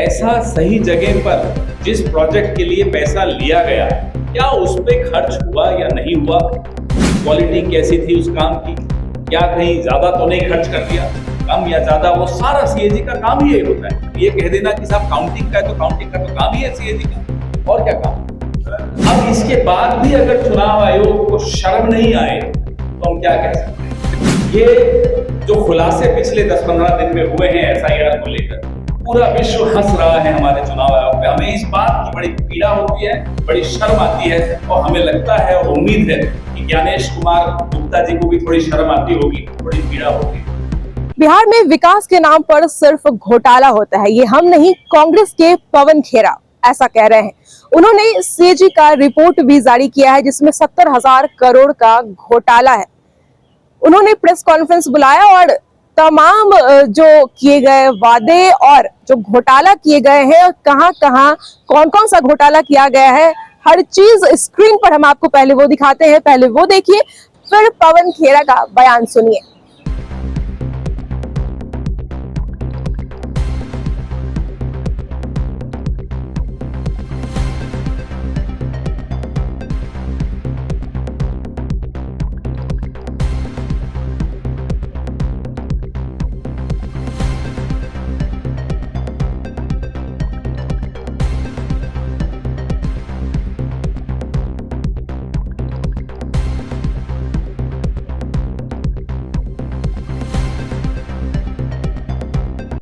पैसा सही जगह पर जिस प्रोजेक्ट के लिए पैसा लिया गया, क्या उस पे खर्च हुआ या नहीं हुआ, क्वालिटी कैसी थी उस काम की, क्या कहीं ज्यादा तो नहीं खर्च कर दिया, कम या ज्यादा, वो सारा सीएजी का काम ही यही होता है। ये कह देना कि साहब काउंटिंग का है तो काउंटिंग का तो काम ही है सीएजी का, और क्या काम। अब इसके बाद भी अगर चुनाव आयोग को शर्म नहीं आए तो हम क्या कह सकते हैं। ये जो खुलासे पिछले 10-15 दिन में हुए हैं एसआईआर को लेकर, पूरा विश्व हंस रहा है हमारे चुनाव आयोग पे। हमें इस बात की बड़ी पीड़ा होती है, बड़ी शर्म आती है, और हमें लगता है और उम्मीद है कि ज्ञानेश कुमार गुप्ता जी को भी थोड़ी शर्म आती होगी, थोड़ी पीड़ा होगी। बिहार में विकास के नाम पर सिर्फ घोटाला होता है, ये हम नहीं, कांग्रेस के पवन खेरा ऐसा कह रहे हैं। उन्होंने सीएजी का रिपोर्ट भी जारी किया है जिसमें 70,000 करोड़ का घोटाला है। उन्होंने प्रेस कॉन्फ्रेंस बुलाया और तमाम जो किए गए वादे और जो घोटाला किए गए हैं, कहां कहां कौन कौन सा घोटाला किया गया है, हर चीज स्क्रीन पर हम आपको पहले वो दिखाते हैं। पहले वो देखिए, फिर पवन खेरा का बयान सुनिए।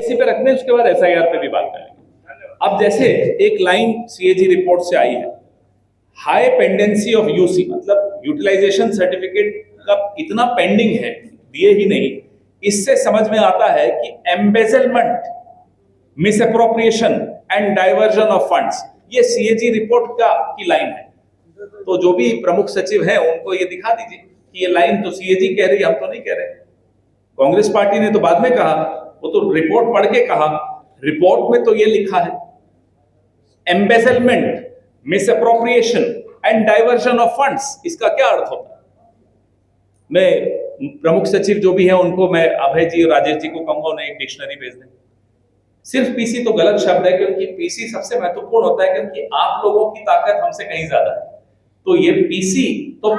इसी पे रखने, उसके बाद एसआईआर पे भी बात करेंगे। अब जैसे एक लाइन सीएजी रिपोर्ट से आई है, हाई पेंडेंसी ऑफ यूसी, मतलब यूटिलाइजेशन सर्टिफिकेट का इतना पेंडिंग है, दिए ही नहीं। इससे समझ में आता है कि embezzlement, misappropriation and diversion of funds, ये सीएजी रिपोर्ट की लाइन है। तो जो भी प्रमुख सचिव हैं उनको ये दिखा दीजिए कि ये लाइन तो सीएजी कह रही, हम तो नहीं कह रहे। कांग्रेस पार्टी ने तो बाद में कहा, वो तो रिपोर्ट पढ़ के कहा, रिपोर्ट में तो ये लिखा है embezzlement, misappropriation and diversion of funds. इसका क्या अर्थ होता है? मैं प्रमुख सचिव जो भी हैं उनको मैं अभय जी और राजेश जी को कहूंगा उन्हें एक डिक्शनरी भेज दें। सिर्फ पीसी तो गलत शब्द है, क्योंकि पीसी सबसे महत्वपूर्ण होता है, क्योंकि आप लोगों की ताकत हमसे कहीं ज्यादा है। तो ये पीसी तो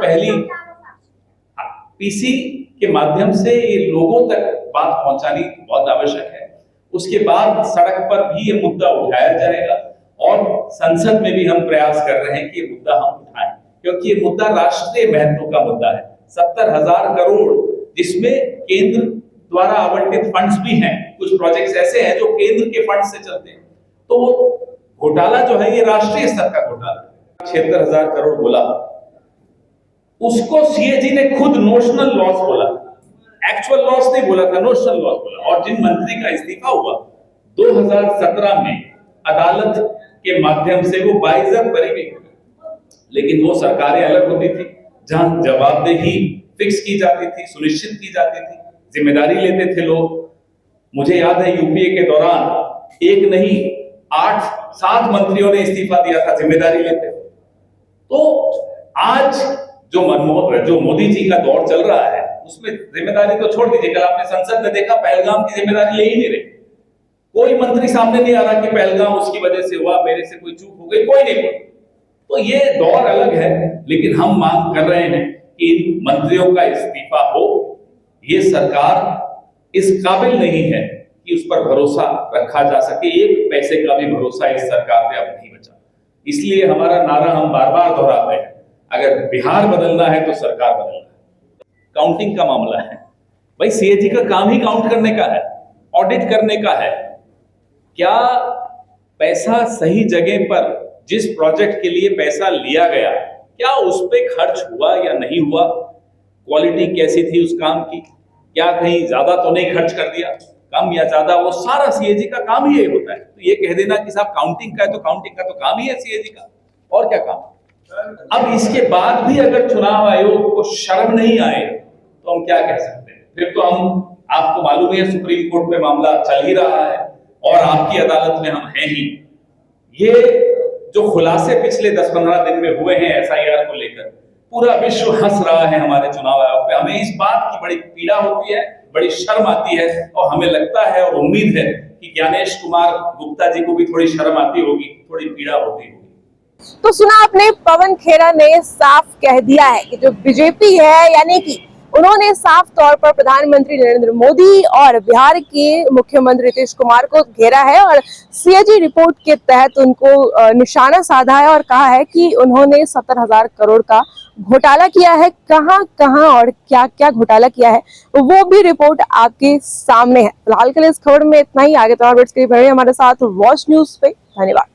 पीसी के माध्यम से ये लोगों तक बात पहुंचानी बहुत आवश्यक है। उसके बाद सड़क पर भी ये मुद्दा उठाया जाएगा, और संसद में भी हम प्रयास कर रहे हैं कि ये मुद्दा हम उठाएं, क्योंकि ये मुद्दा राष्ट्रीय महत्व का मुद्दा है। 70,000 करोड़, जिसमें केंद्र द्वारा आवंटित फंड्स भी हैं, कुछ प्रोजेक्ट्स ऐसे हैं जो केंद्र के फंड से चलते हैं। तो वो घोटाला जो है ये राष्ट्रीय स्तर का घोटाला है। 76,000 करोड़ बोला, उसको सीएजी ने खुद नोशनल लॉस बोला, एक्चुअल लॉस नहीं बोला था, नोशनल लॉस बोला। और जिन मंत्री का इस्तीफा हुआ 2017 में अदालत के माध्यम से, वो बाइज्जत बरी गई, लेकिन वो सरकारें अलग होती थी जहां जवाबदेही फिक्स की जाती थी, सुनिश्चित की जाती थी, जिम्मेदारी लेते थे लोग। मुझे याद है यूपीए के दौरान एक नहीं 8-7 मंत्रियों ने इस्तीफा दिया था जिम्मेदारी लेते। तो आज जो मोदी जी का दौर चल रहा है, उसमें जिम्मेदारी तो छोड़ दीजिए। कल आपने संसद में देखा, पहलगाम की जिम्मेदारी ले ही नहीं रहे। कोई मंत्री सामने नहीं आ रहा कि पहलगाम उसकी वजह से हुआ, मेरे से कोई चूक हो गई, कोई नहीं बोल। तो ये दौर अलग है, लेकिन हम मांग कर रहे हैं कि इन मंत्रियों का इस्तीफा हो। ये सरकार इस काबिल नहीं है कि उस पर भरोसा रखा जा सके। एक पैसे का भी भरोसा इस सरकार पे अब नहीं बचा। इसलिए हमारा नारा हम बार बार दोहराते हैं, अगर बिहार बदलना है तो सरकार बदलना है। काउंटिंग का मामला है भाई, सीएजी का काम ही काउंट करने का है, ऑडिट करने का है। क्या पैसा सही जगह पर जिस प्रोजेक्ट के लिए पैसा लिया गया, क्या उस पे खर्च हुआ या नहीं हुआ, क्वालिटी कैसी थी उस काम की, क्या कहीं ज्यादा तो नहीं खर्च कर दिया, कम या ज्यादा, वो सारा सीएजी का काम ही यही होता है। तो ये कह देना कि साहब काउंटिंग का है तो काउंटिंग का तो काम ही है सीएजी का, और क्या काम। अब इसके बाद भी अगर चुनाव आयोग को शर्म नहीं आए तो हम क्या कह सकते हैं। फिर तो हम, आपको मालूम है सुप्रीम कोर्ट में मामला चल ही रहा है और आपकी अदालत में हम हैं ही। ये जो खुलासे पिछले 10-15 दिन में हुए हैं एसआईआर को लेकर, पूरा विश्व हंस रहा है हमारे चुनाव आयोग पे। हमें इस बात की बड़ी पीड़ा होती है, बड़ी शर्म आती है, और हमें लगता है और उम्मीद है कि ज्ञानेश कुमार गुप्ता जी को भी थोड़ी शर्म आती होगी, थोड़ी पीड़ा होती होगी। तो सुना आपने, पवन खेरा ने साफ कह दिया है कि जो बीजेपी है, यानी कि उन्होंने साफ तौर पर प्रधानमंत्री नरेंद्र मोदी और बिहार के मुख्यमंत्री नीतीश कुमार को घेरा है और सीएजी रिपोर्ट के तहत उनको निशाना साधा है और कहा है कि उन्होंने 70,000 करोड़ का घोटाला किया है। कहां कहां और क्या क्या घोटाला किया है वो भी रिपोर्ट आपके सामने है। फिलहाल के लिए इस खबर में इतना ही। आगे तो और अपडेट्स के लिए बने रहिए हमारे साथ वॉच न्यूज पे। धन्यवाद।